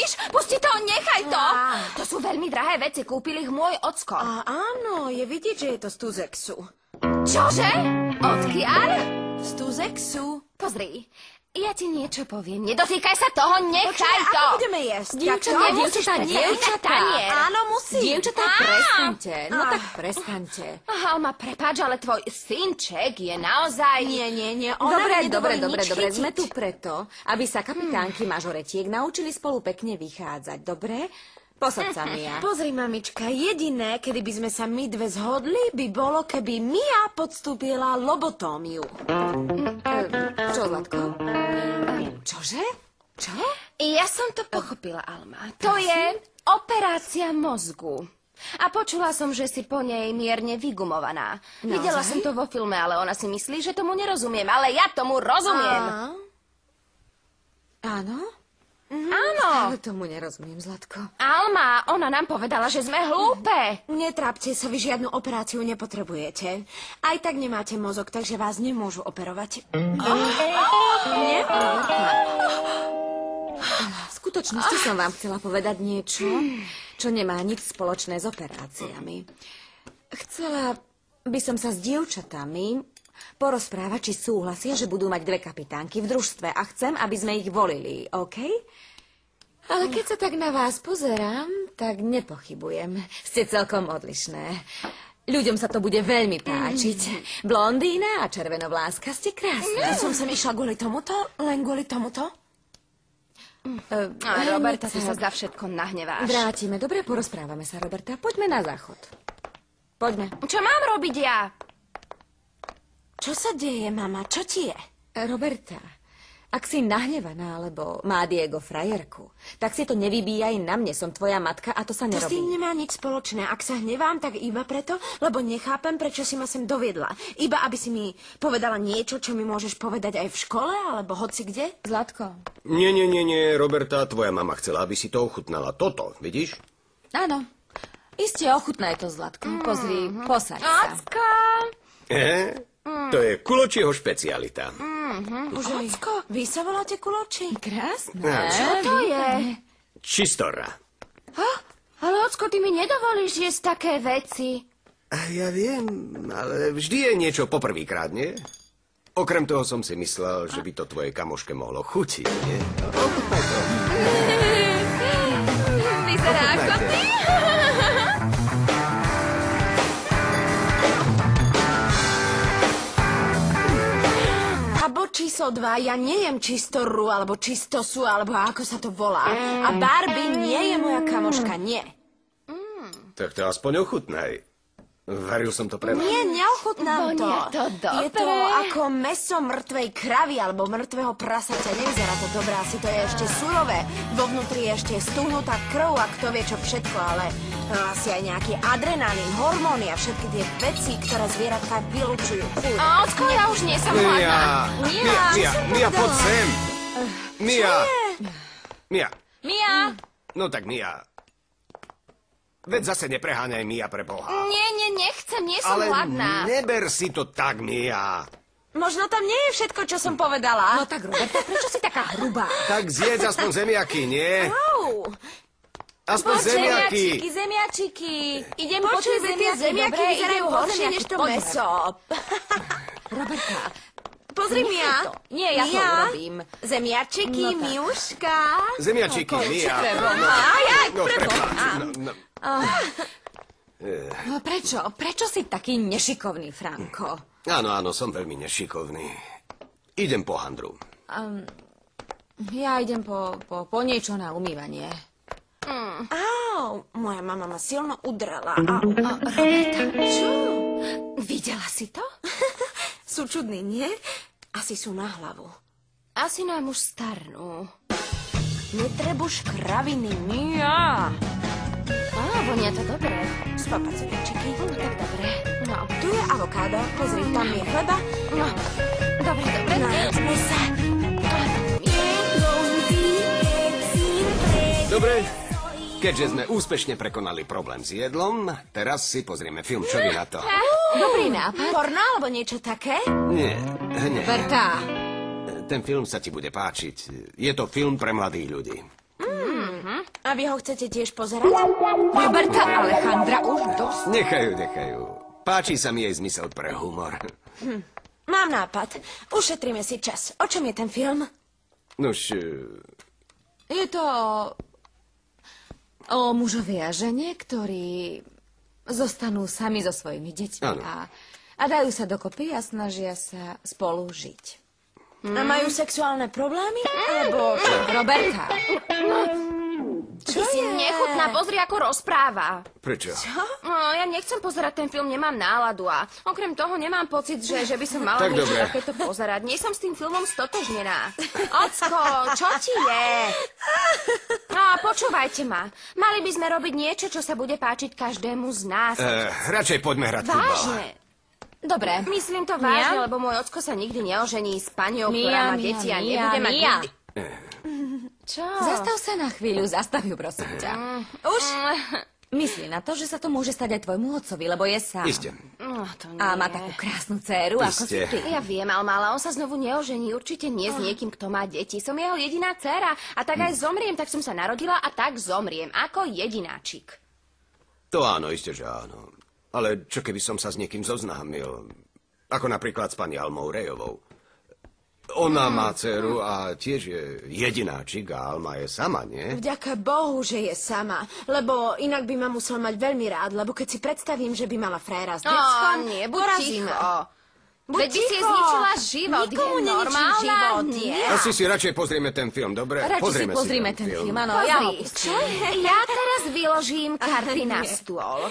Vidíš? Pusti to, nechaj to. To sú veľmi drahé veci, kúpil ich môj ocko. Áno, je vidieť, že je to z Tuzexu. Čože? Odkiaľ? Z Tuzexu. Pozri, ja ti niečo poviem. Nedotýkaj sa toho, nechaj to. Ako budeme jesť? Dievčatá, nie. Áno, musí. Dievčatá, prestaňte. No tak prestaňte. Alma, prepáč, ale tvoj synček je naozaj... Nie. Dobre, sme tu preto, aby sa kapitánky mažoretiek naučili spolu pekne vychádzať, dobre? Posaď sa, Mia. Pozri, mamička, jediné, kedy by sme sa my dve zhodli, by bolo, keby Mia podstúpila lobotómiu. Čo, Zlatko? Čože? Čo? Ja som to pochopila, Alma. To je operácia mozgu. A počula som, že si po nej mierne vygumovaná. Videla som to vo filme, ale ona si myslí, že tomu nerozumiem. Ale ja tomu rozumiem. Áno? Áno. Ale tomu nerozumiem, Zlatko. Alma, ona nám povedala, že sme hlúpe. Netrápte sa, vy žiadnu operáciu nepotrebujete. Aj tak nemáte mozog, takže vás nemôžu operovať. V skutočnosti som vám chcela povedať niečo, čo nemá nič spoločné s operáciami. Chcela by som sa s dievčatami porozprávať, či súhlasia, že budú mať 2 kapitánky v družstve a chcem, aby sme ich volili, OK? Ale keď sa tak na vás pozerám, tak nepochybujem. Ste celkom odlišné. Ľuďom sa to bude veľmi páčiť. Blondína a červenovláska, ste krásne. Ja som sem išla kvôli tomuto, len kvôli tomuto. Roberta, ty sa za všetko nahneváš. Vrátime. Dobre, porozprávame sa, Roberta. Poďme na záchod. Poďme. Čo mám robiť ja? Čo sa deje, mama? Čo ti je? Roberta, ak si nahnevaná, alebo má Diego frajerku, tak si to nevybíjaj na mne. Som tvoja matka a to sa To nerobí. s tým nemá nič spoločné. Ak sa hnevám, tak iba preto, lebo nechápem, prečo si ma sem doviedla. Iba aby si mi povedala niečo, čo mi môžeš povedať aj v škole, alebo hoci kde. Zlatko. Nie, Roberta, tvoja mama chcela, aby si to ochutnala. Toto, vidíš? Áno. Iste ochutnaj to, Zlatko. Pozri, posaď sa. Ocko! To je kuločieho špecialita. Ocko, vy sa voláte Kuloči? Krásne. Čo to je? Čistora. Ale ocko, ty mi nedovolíš jesť také veci. Ja viem, ale vždy je niečo poprvýkrát, nie? Okrem toho som si myslel, že by to tvojej kamoške mohlo chutiť, nie? Ochutnaj to. Vyzerá ako ty. Číslo 2, ja nejem čistoru, alebo čistosu, alebo ako sa to volá. A Barbie nie je moja kamoška, nie. Tak to aspoň ochutnaj. Varil som to pre vás. Nie, neochutnám to. Vonia to dobre. Je to ako mäso mŕtvej kravy, alebo mŕtvého prasaťa. Nevyzerá to dobré, asi to je ešte surové. Vo vnútri je ešte stuhnutá krv a kto vie čo všetko, ale asi aj nejaký adrenalín, hormóny a všetky tie veci, ktoré zvieratka vylučujú. A ocko, ja už nie som hladná. Mia, poď sem. Mia. Mia! No tak Mia. Veď zase nepreháňaj, Mia, pre Boha. Nie, nechcem, nie som Ale hladná. neber si to tak, Mia. Možno tam nie je všetko, čo som povedala. No tak, Roberta, prečo si taká hrubá? Tak zjedz aspoň zemiaky, nie? Au. Aspoň zemiaky. Zemiačiky. Idem po Počuj, tie zemiaky vyzerajú horšie než to mäso. Roberta, Pozri, Mia. Nie, ja to urobím. Zemiačiky, No tak. Miuška. Zemiačiky, Mia. No, prepáč. No prečo? Prečo si taký nešikovný, Franko? Áno, som veľmi nešikovný. Idem po handru. Ja idem po niečo na umývanie. Au, moja mama ma silno udrela. Roberta, čo? Videla si to? Sú čudní, nie? Asi sú na hlavu. Asi nám už starnú. Netrebuš kraviny, Mia. Vonia to dobre. Spapať zemiačiky. No tak dobre. No, Tu je avokádo, pozri, tam je chleba. no. Dobre. Najedzme sa. Dobre, keďže sme úspešne prekonali problém s jedlom, teraz si pozrieme film. Čo vy na to? Dobrý nápad. Porno alebo niečo také? Nie, hneď. Roberta. Ten film sa ti bude páčiť. Je to film pre mladých ľudí. A vy ho chcete tiež pozerať? Roberta Alejandra, už dosť. Nechajú. Páči sa mi jej zmysel pre humor. Mám nápad. Ušetríme si čas. O čom je ten film? Nuž, Je to o mužovi a žene, ktorí zostanú sami so svojimi deťmi Áno. a dajú sa dokopy a snažia sa spolu žiť. A majú sexuálne problémy? Alebo... Roberta, Ty si nechutná, pozri, ako rozpráva. prečo? No, ja nechcem pozerať ten film, nemám náladu a okrem toho nemám pocit, že by som mala Tak niečo dobre. takéto pozerať. Nie som s tým filmom stotožnená. Ocko, čo ti je? No, počúvajte ma. Mali by sme robiť niečo, čo sa bude páčiť každému z nás. Radšej poďme hrať futbal. Vážne. dobre. Myslím to vážne, Mia? lebo môj ocko sa nikdy neožení s paniou, ktorá má deti a nebude mať Mia. nikdy... Čo? Zastav sa na chvíľu, zastav ju, prosím ťa. Už? Myslí na to, že sa to môže stať aj tvojmu otcovi, lebo je sám. Iste. No, to nie. A má takú krásnu dcéru, ako si Iste. ty. Ja viem, Alma, ale on sa znovu neožení. Určite nie s niekým, kto má deti. Som jeho jediná dcéra. A tak aj zomriem, tak som sa narodila a tak zomriem. Ako jedináčik. To áno, iste, že áno. Ale čo keby som sa s niekým zoznámil? Ako napríklad s pani Almou Rejovou. Ona má dceru a tiež je jedináčik a Alma je sama, nie? Vďaka Bohu, že je sama. Lebo inak by ma musel mať veľmi rád, lebo keď si predstavím, že by mala frajera s deckom, nie, buď porazí ticho. ma. Buď Veď by si jej ticho. zničila život. Nikomu je neničím normálna? život, Nie. nie. Asi si radšej pozrieme ten film, dobre? Radšej si pozrime ten film, áno, ja ho Pozri, pustím. ja teraz vyložím karty na stôl.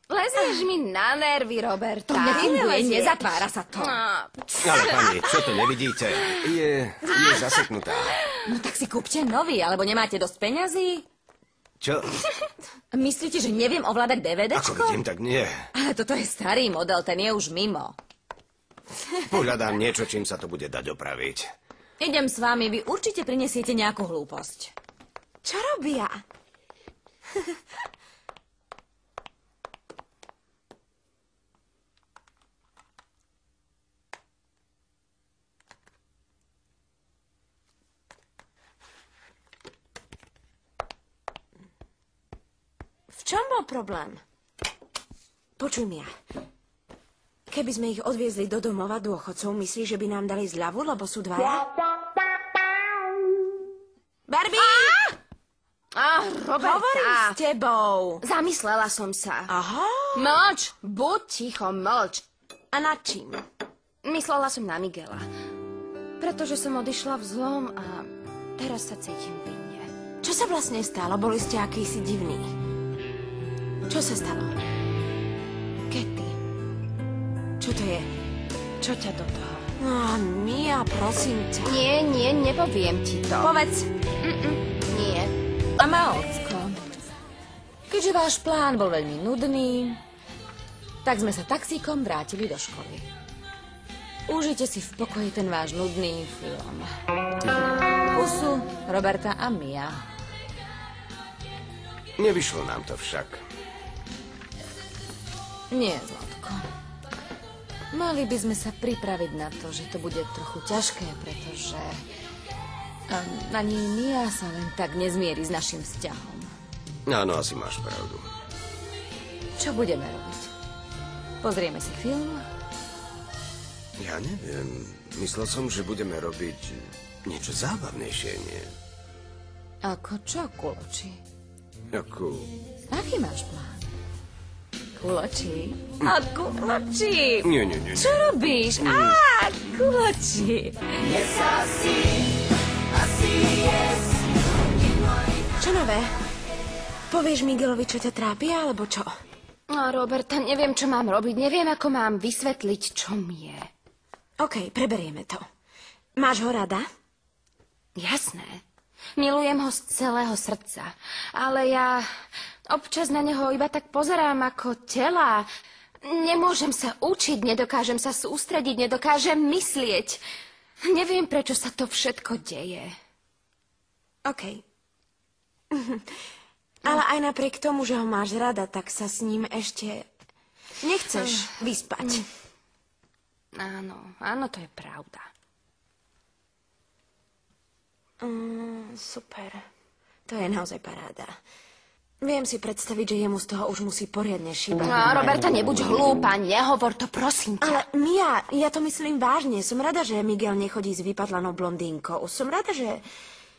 Lezieš mi na nervy, Roberta. To nefunguje, Nevylezie. nezatvára sa to. Ale pani, čo to nevidíte? Je zaseknutá. No tak si kúpte nový, alebo nemáte dosť peňazí? Čo? Myslíte, že neviem ovládať Ako DVDčko? vidím, tak nie. Ale toto je starý model, ten je už mimo. Pohľadám niečo, čím sa to bude dať opraviť. Idem s vami, vy určite prinesiete nejakú hlúposť. Čo robia? V čom bol problém? Počuj, Mia. Keby sme ich odviezli do domova dôchodcov, myslíš, že by nám dali zľavu, lebo sú dvaja? Barbie! Roberta. Hovorím s tebou. Zamyslela som sa. Aha. Mlč, buď ticho, mlč. A nad čím? Myslela som na Miguela. Pretože som odišla v zlom a teraz sa cítim vinne. Čo sa vlastne stalo? Boli ste akýsi divný. Čo sa stalo? Kety, Čo to je? čo ťa do toho? Mia, prosím ťa. Nie, nepoviem ti to. Povedz. Nie. A Maocko, keďže váš plán bol veľmi nudný, tak sme sa taxíkom vrátili do školy. Užite si v pokoji ten váš nudný film. Pusu, Roberta a Mia. Nevyšlo nám to však. Nie, Zlatko. Mali by sme sa pripraviť na to, že to bude trochu ťažké, pretože ani Mia sa len tak nezmierí s našim vzťahom. Áno, asi máš pravdu. Čo budeme robiť? Pozrieme si film? Ja neviem. Myslel som, že budeme robiť niečo zábavnejšie, nie? Ako čo, Kuloči? Ako... Aký máš plán? Kuloči? A Kuloči! Nie. Čo robíš? Kuloči! Čo nové? Povieš Miguelovi, čo ťa trápi, alebo čo? Roberta, neviem, čo mám robiť. Neviem, ako mám vysvetliť, čo mi je. OK, preberieme to. Máš ho rada? Jasné. Milujem ho z celého srdca. Ale ja občas na neho iba tak pozerám ako tela. Nemôžem sa učiť, nedokážem sa sústrediť, nedokážem myslieť. Neviem, prečo sa to všetko deje. OK. Ale aj napriek tomu, že ho máš rada, tak sa s ním ešte nechceš vyspať. Áno, to je pravda. Super. To je naozaj paráda. Viem si predstaviť, že jemu z toho už musí poriadne šíbať. No, Roberta, nebuď hlúpa, nehovor to, prosím ťa. Ale Mia, ja to myslím vážne. Som rada, že Miguel nechodí s vypadlanou blondínkou. Som rada, že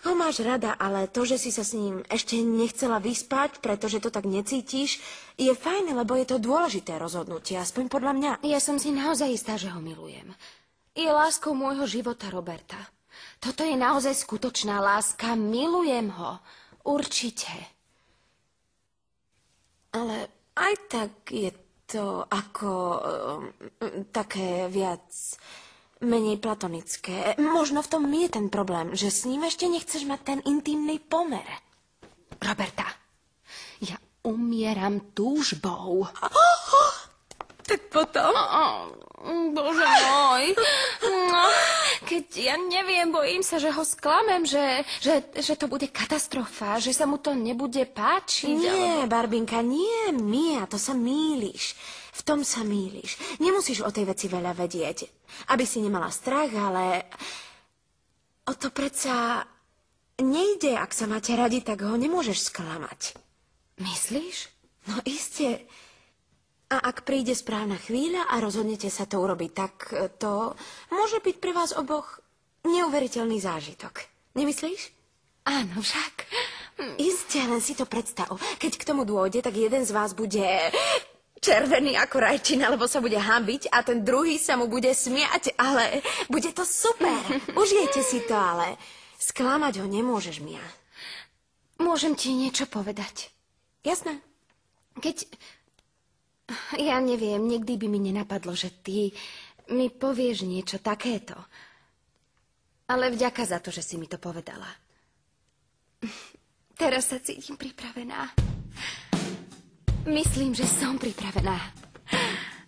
ho máš rada, ale to, že si sa s ním ešte nechcela vyspať, pretože to tak necítiš, je fajn, lebo je to dôležité rozhodnutie, aspoň podľa mňa. Ja som si naozaj istá, že ho milujem. Je láskou môjho života, Roberta. Toto je naozaj skutočná láska, milujem ho. Určite. Ale aj tak je to ako také viac menej platonické. Možno v tom je ten problém, že s ním ešte nechceš mať ten intimný pomer. Roberta, ja umieram túžbou. Tak potom? Bože môj. No, keď ja neviem, bojím sa, že ho sklamem, že to bude katastrofa, že sa mu to nebude páčiť. Nie, Barbinka, nie, Mia, to sa mýliš. V tom sa mýliš. Nemusíš o tej veci veľa vedieť, aby si nemala strach, ale o to predsa nejde. Ak sa máte radi, tak ho nemôžeš sklamať. Myslíš? No iste. A ak príde správna chvíľa a rozhodnete sa to urobiť, tak to môže byť pre vás oboch neuveriteľný zážitok. Nemyslíš? Áno, však. Isté, len si to predstav. Keď k tomu dôjde, tak jeden z vás bude červený ako rajčina, alebo sa bude hanbiť a ten druhý sa mu bude smiať, ale bude to super. Užijete si to, ale sklamať ho nemôžeš, Mia. Môžem ti niečo povedať? Jasné. Ja neviem, nikdy by mi nenapadlo, že ty mi povieš niečo takéto. Ale vďaka za to, že si mi to povedala. Teraz sa cítim pripravená. Myslím, že som pripravená.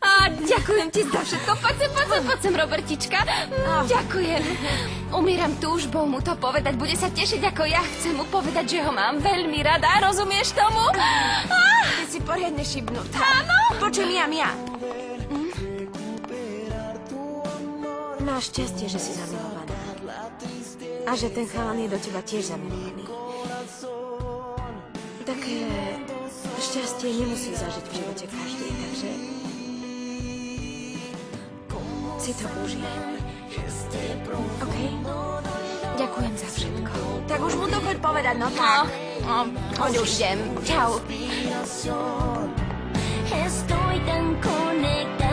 A ďakujem ti za všetko. Poď sem, Robertička. Ďakujem. Umieram túžbou mu to povedať. Bude sa tešiť, ako ja. Chcem mu povedať, že ho mám veľmi rada. Rozumieš tomu? Ty si poriadne šibnutá. Áno. Počuj, Mia. Máš šťastie, že si zamilovaná. A že ten chalan je do teba tiež zamilovaný. Také šťastie nemusí zažiť v živote každý, takže si to užij. OK? Ďakujem za všetko. Tak už mu to choď povedať, no tak. Choď už idem. Čau. Estoy tan conectada.